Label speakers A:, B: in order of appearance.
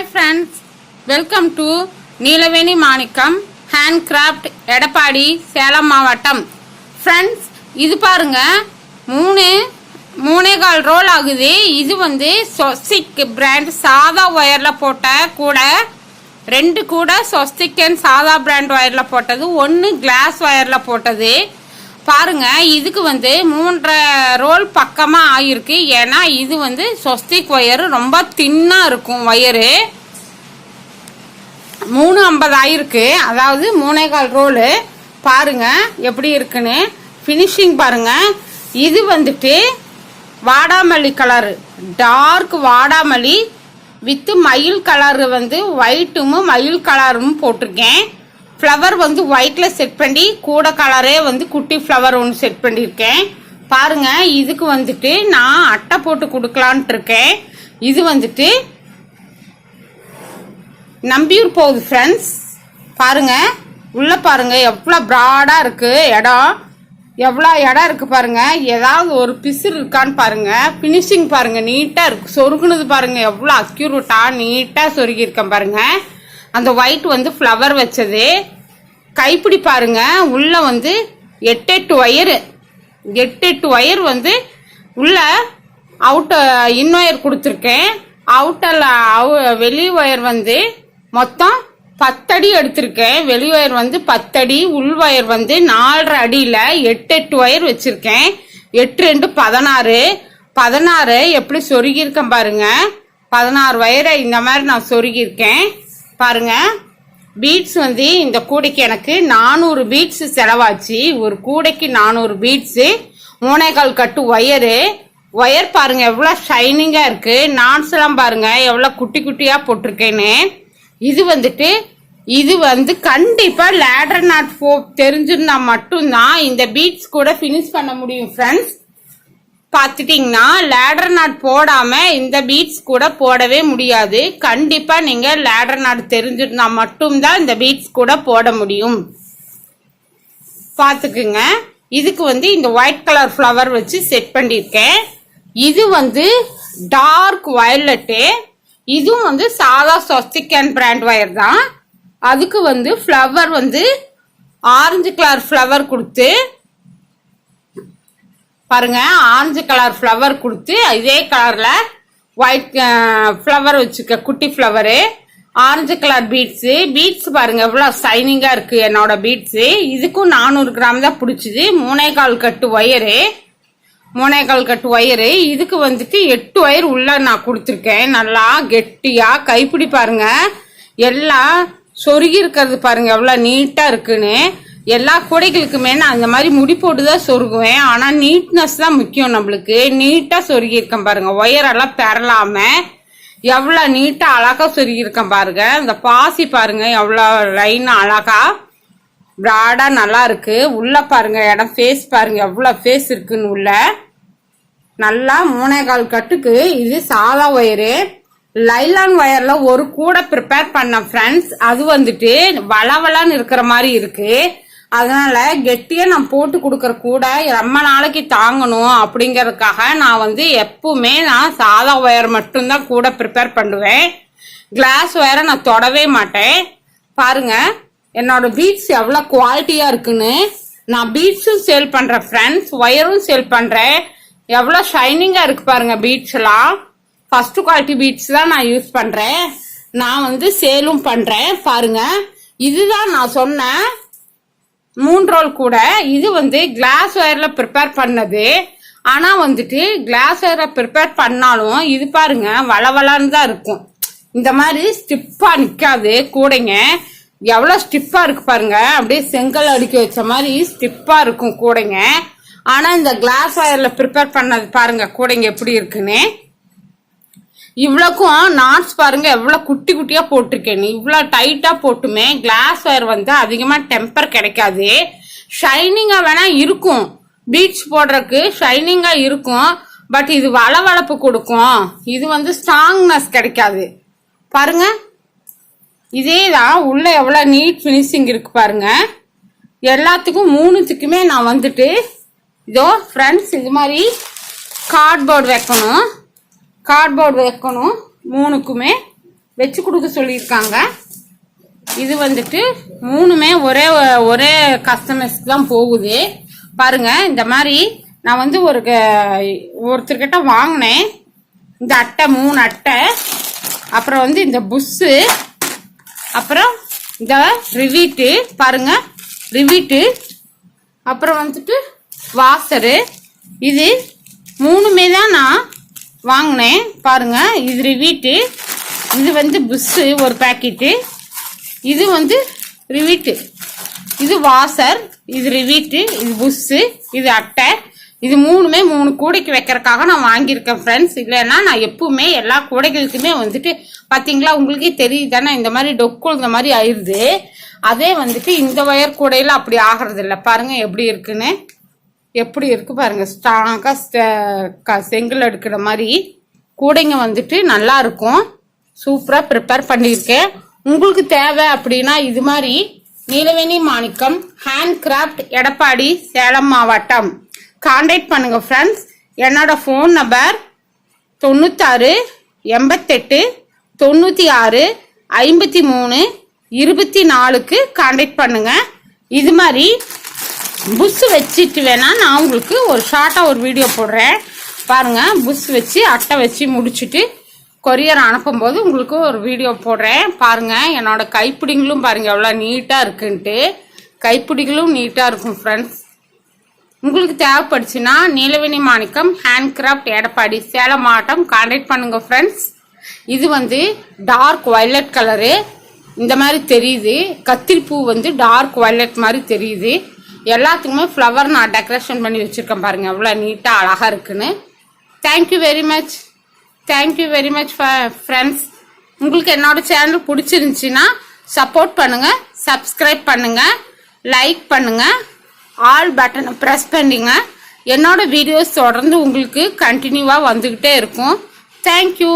A: Hi friends, welcome to Neelaveni Manickam handcraft, Edappadi, Salem மாவட்டம். Friends, இது பாருங்க, 3.25 ரோல் ஆகுது. இது வந்து ஸ்வஸ்திக் பிராண்ட் சாதா ஒயரில் போட்ட கூட, 2 கூட ஸ்வஸ்திக் சாதா பிராண்ட் ஒயரில் போட்டது, 1 கிளாஸ் ஒயரில் போட்டது. பாருங்க, இதுக்கு வந்து 3.5 ரோல் பக்கமாக ஆகிருக்கு. ஏன்னா இது வந்து ஸ்வஸ்திக் ஒயரு ரொம்ப தின்னாக இருக்கும். ஒயரு 3.50 ஆகிருக்கு, அதாவது 3.25 ரோலு. பாருங்க எப்படி இருக்குன்னு ஃபினிஷிங் பாருங்க. இது வந்துட்டு வாடாமல்லி கலரு, டார்க் வாடாமல்லி வித்து மயில் கலரு வந்து ஒயிட்டும் மயில் கலரும் போட்டிருக்கேன். ஃப்ளவர் வந்து ஒயிட்டில் செட் பண்ணி கூட கலரே வந்து குட்டி ஃப்ளவர் ஒன்று செட் பண்ணியிருக்கேன். பாருங்க, இதுக்கு வந்துட்டு நான் அட்டை போட்டு கொடுக்கலான்ட்டு இருக்கேன். இது வந்துட்டு நம்பியூர் போகுது ஃப்ரெண்ட்ஸ். பாருங்க, உள்ள பாருங்க எவ்வளோ ப்ராடாக இருக்கு இடம், எவ்வளோ இடம் இருக்கு பாருங்க. ஏதாவது ஒரு பிசுறு இருக்கான்னு பாருங்க. ஃபினிஷிங் பாருங்க, நீட்டாக இருக்கு. சொருகுனது பாருங்க, எவ்வளோ அக்யூரேட்டாக நீட்டாக சொருகியிருக்கேன் பாருங்க. அந்த ஒயிட் வந்து ஃப்ளவர் வச்சது. கைப்பிடி பாருங்க, உள்ள வந்து 8 ஒயர் வந்து உள்ள இன் ஒயர் கொடுத்துருக்கேன். வெளி ஒயர் வந்து மொத்தம் 10 அடி எடுத்திருக்கேன். வெளி ஒயர் வந்து 10 அடி, உள் ஒயர் வந்து 4.5 அடியில் 8 ஒயர் வச்சிருக்கேன். 8 2 16 எப்படி சொருகியிருக்கேன் பாருங்க. 16 ஒயரை இந்த மாதிரி நான் சொருகியிருக்கேன் பாருங்க. பீட்ஸ் வந்து இந்த கூடைக்கு எனக்கு 400 பீட்ஸ் செலவாச்சு. ஒரு கூடைக்கு 400 பீட்ஸு, 3.25 கட்டு ஒயர் பாருங்க எவ்வளோ ஷைனிங்காக இருக்கு. நாட்ஸ் எல்லாம் பாருங்க எவ்வளோ குட்டி குட்டியாக போட்டிருக்கேன்னு. இது வந்து கண்டிப்பாக லேடர் நாட் தெரிஞ்சிருந்தா மட்டும்தான் இந்த பீட்ஸ் கூட ஃபினிஷ் பண்ண முடியும் ஃப்ரெண்ட்ஸ். பார்த்துட்டிங்கன்னா லேடர் நாட் போடாமல் இந்த பீட்ஸ் கூட போடவே முடியாது. கண்டிப்பாக நீங்கள் லேடர் நாட் தெரிஞ்சிருந்தா மட்டும்தான் இந்த பீட்ஸ் கூட போட முடியும். பார்த்துக்குங்க. இதுக்கு வந்து இந்த ஒயிட் கலர் ஃப்ளவர் வச்சு செட் பண்ணியிருக்கேன். இது வந்து டார்க் வயலட்டு. இதுவும் வந்து சாதா ஸ்வஸ்திக் பிராண்ட் ஒயர் தான். அதுக்கு வந்து ஃப்ளவர் வந்து ஆரஞ்சு கலர் ஃப்ளவர் கொடுத்து பாருங்க, ஆரஞ்சு கலர் ஃப்ளவர் கொடுத்து இதே கலர்ல ஒயிட் ஃப்ளவர் வச்சுக்க குட்டி ஃப்ளவரு, ஆரஞ்சு கலர் பீட்ஸ் பாருங்க எவ்வளோ ஷைனிங்கா இருக்கு என்னோட பீட்ஸு. இதுக்கும் 400 கிராம் தான் பிடிச்சிது. 3.25 கட்டு ஒயரு. இதுக்கு வந்துட்டு 8 ஒயர் உள்ள நான் கொடுத்துருக்கேன். நல்லா கெட்டியா கைப்பிடி பாருங்க, எல்லாம் சொருகி இருக்கிறது பாருங்க எவ்வளோ நீட்டா இருக்குன்னு. எல்லா கூடைகளுக்குமே நான் அந்த மாதிரி முடி போட்டு தான் சொருகுவேன். ஆனால் நீட்னஸ் தான் முக்கியம் நம்மளுக்கு. நீட்டாக சொருகியிருக்கேன் பாருங்க. ஒயரெல்லாம் பெறலாம எவ்வளோ நீட்டாக அழகா சொருகியிருக்கேன் பாருங்க. இந்த பாசி பாருங்க எவ்வளோ லைனாக அழகா ப்ராடா நல்லா இருக்கு. உள்ள பாருங்க இடம் ஃபேஸ் பாருங்க எவ்வளோ ஃபேஸ் இருக்குன்னு. உள்ள நல்லா 3.25 கட்டுக்கு இது சாதா ஒயரு. லைலான் ஒயர்ல ஒரு கூடை ப்ரிப்பேர் பண்ண ஃப்ரெண்ட்ஸ். அது வந்துட்டு வளவளான்னு இருக்கிற மாதிரி இருக்கு. அதனால கெட்டியா நான் போட்டு கொடுக்கற கூட ரொம்ப நாளைக்கு தாங்கணும் அப்படிங்கறதுக்காக நான் வந்து எப்பவுமே நான் சாதா ஒயர் மட்டும்தான் கூட ப்ரிப்பேர் பண்ணுவேன். கிளாஸ் ஒயரை நான் தொடவே மாட்டேன். பாருங்க என்னோட பீட்ஸ் எவ்வளோ குவாலிட்டியா இருக்குன்னு. நான் பீட்ஸும் சேல் பண்றேன் ஃப்ரெண்ட்ஸ், ஒயரும் சேல் பண்றேன். எவ்வளோ ஷைனிங்கா இருக்கு பாருங்க பீட்ஸ் எல்லாம். ஃபர்ஸ்ட் குவாலிட்டி பீட்ஸ் தான் நான் யூஸ் பண்றேன். நான் வந்து சேலும் பண்றேன். பாருங்க, இதுதான் நான் சொன்ன 3 ரோல் கூட. இது வந்து கிளாஸ் ஒயர்ல ப்ரிப்பேர் பண்ணது. ஆனா வந்துட்டு கிளாஸ் ஒயர்ல ப்ரிப்பேர் பண்ணாலும் இது பாருங்க வளவளான்னு தான் இருக்கும். இந்த மாதிரி ஸ்டிப்பா நிக்காது கூடைங்க. எவ்வளவு ஸ்டிப்பா இருக்கு பாருங்க, அப்படியே செங்கல் அடுக்கி வச்ச மாதிரி ஸ்டிப்பா இருக்கும் கூடைங்க. ஆனா இந்த கிளாஸ் ஒயர்ல ப்ரிப்பேர் பண்ணது பாருங்க கூடைங்க எப்படி இருக்குன்னு. இவ்வளோக்கும் நாட்ஸ் பாருங்க எவ்வளோ குட்டி குட்டியா போட்டிருக்கேன். இவ்வளோ டைட்டா போட்டுமே கிளாஸ் ஒயர் வந்து அதிகமா டெம்பர் கிடைக்காது. ஷைனிங்கா வேணா இருக்கும், பீட்ஸ் போடுறதுக்கு ஷைனிங்கா இருக்கும். பட் இது வளவளப்பு கொடுக்கும். இது வந்து ஸ்ட்ராங்னஸ் கிடைக்காது. பாருங்க, இதே தான் உள்ள எவ்வளோ நீட் ஃபினிஷிங் இருக்கு பாருங்க. எல்லாத்துக்கும் 3த்துக்குமே நான் வந்துட்டு இதோ ஃப்ரெண்ட்ஸ் இது மாதிரி கார்ட்போர்டு வைக்கணும். 3க்குமே வச்சு கொடுக்க சொல்லியிருக்காங்க. இது வந்துட்டு 3மே ஒரே ஒரே கஸ்டமர்ஸ்க்கு தான் போகுது. பாருங்க, இந்த மாதிரி நான் வந்து ஒருத்தர்கிட்ட வாங்கினேன். இந்த அட்டை 3 அட்டை, அப்புறம் வந்து இந்த புஷ்ஷு, அப்புறம் இந்த ரிவீட்டு பாருங்க, ரிவீட்டு, அப்புறம் வந்துட்டு வாசரு. இது 3மே தான் நான் வாங்கினேன். பாருங்க, இது ரிவீட்டு, இது வந்து புஷ்ஷு ஒரு பேக்கெட்டு, இது வந்து ரிவீட்டு, இது வாசர், இது ரிவீட்டு, இது புஷ்ஷு, இது அட்டை. இது 3மே 3 கூடைக்கு வைக்கிறதுக்காக நான் வாங்கியிருக்கேன் ஃப்ரெண்ட்ஸ். இல்லைன்னா நான் எப்பவுமே எல்லா கூடைகளுக்குமே வந்துட்டு பார்த்தீங்களா, உங்களுக்கே தெரியுது தானே, இந்த மாதிரி டொக்கு இந்த மாதிரி ஆயிடுது. அதே வந்துட்டு இந்த ஒயர் கூடையில் அப்படி ஆகிறது இல்லை. பாருங்க எப்படி இருக்குன்னு, எப்படி இருக்கு பாருங்க, ஸ்ட்ராங்காக செங்கல் எடுக்கிற மாதிரி கூடைங்க வந்துட்டு நல்லா இருக்கும். சூப்பராக ப்ரிப்பேர் பண்ணியிருக்கேன். உங்களுக்கு தேவை அப்படின்னா இது மாதிரி நீலவேணி மாணிக்கம் ஹேண்ட் கிராஃப்ட், எடப்பாடி, சேலம் மாவட்டம் கான்டாக்ட் பண்ணுங்க ஃப்ரெண்ட்ஸ். என்னோட ஃபோன் நம்பர் 96 88 96 53 24க்கு கான்டாக்ட் பண்ணுங்க. இது மாதிரி புஷ் வச்சுட்டு வேணா நான் உங்களுக்கு ஒரு ஷார்ட்டாக ஒரு வீடியோ போடுறேன். பாருங்க, புஷ் வச்சு அட்டை வச்சு முடிச்சுட்டு கொரியர் அனுப்பும்போது உங்களுக்கு ஒரு வீடியோ போடுறேன். பாருங்க, என்னோட கைப்பிடிங்களும் பாருங்க எவ்வளோ நீட்டாக இருக்குன்ட்டு. கைப்பிடிகளும் நீட்டாக இருக்கும் ஃப்ரெண்ட்ஸ். உங்களுக்கு தேவைப்படுச்சுன்னா நீலவேணி மாணிக்கம் ஹேண்ட் கிராஃப்ட், எடப்பாடி, சேலம் மாவட்டம் கான்டாக்ட் பண்ணுங்க ஃப்ரெண்ட்ஸ். இது வந்து டார்க் வயலட் கலரு இந்த மாதிரி தெரியுது. கத்திரிப்பூ வந்து டார்க் வயலட் மாதிரி தெரியுது. எல்லாத்துக்குமே ஃப்ளவர் நான் டெக்கரேஷன் பண்ணி வச்சுருக்கேன். பாருங்கள் எவ்வளோ நீட்டாக அழகாக இருக்குன்னு. Thank you very much, thank you very much friends. உங்களுக்கு என்னோட சேனல் பிடிச்சிருந்துச்சின்னா சப்போர்ட் பண்ணுங்கள், சப்ஸ்கிரைப் பண்ணுங்கள், லைக் பண்ணுங்கள், ஆல் பட்டனை ப்ரெஸ் பண்ணிங்க. என்னோட வீடியோஸ் தொடர்ந்து உங்களுக்கு கண்டினியூவாக வந்துக்கிட்டே இருக்கும். தேங்க்யூ.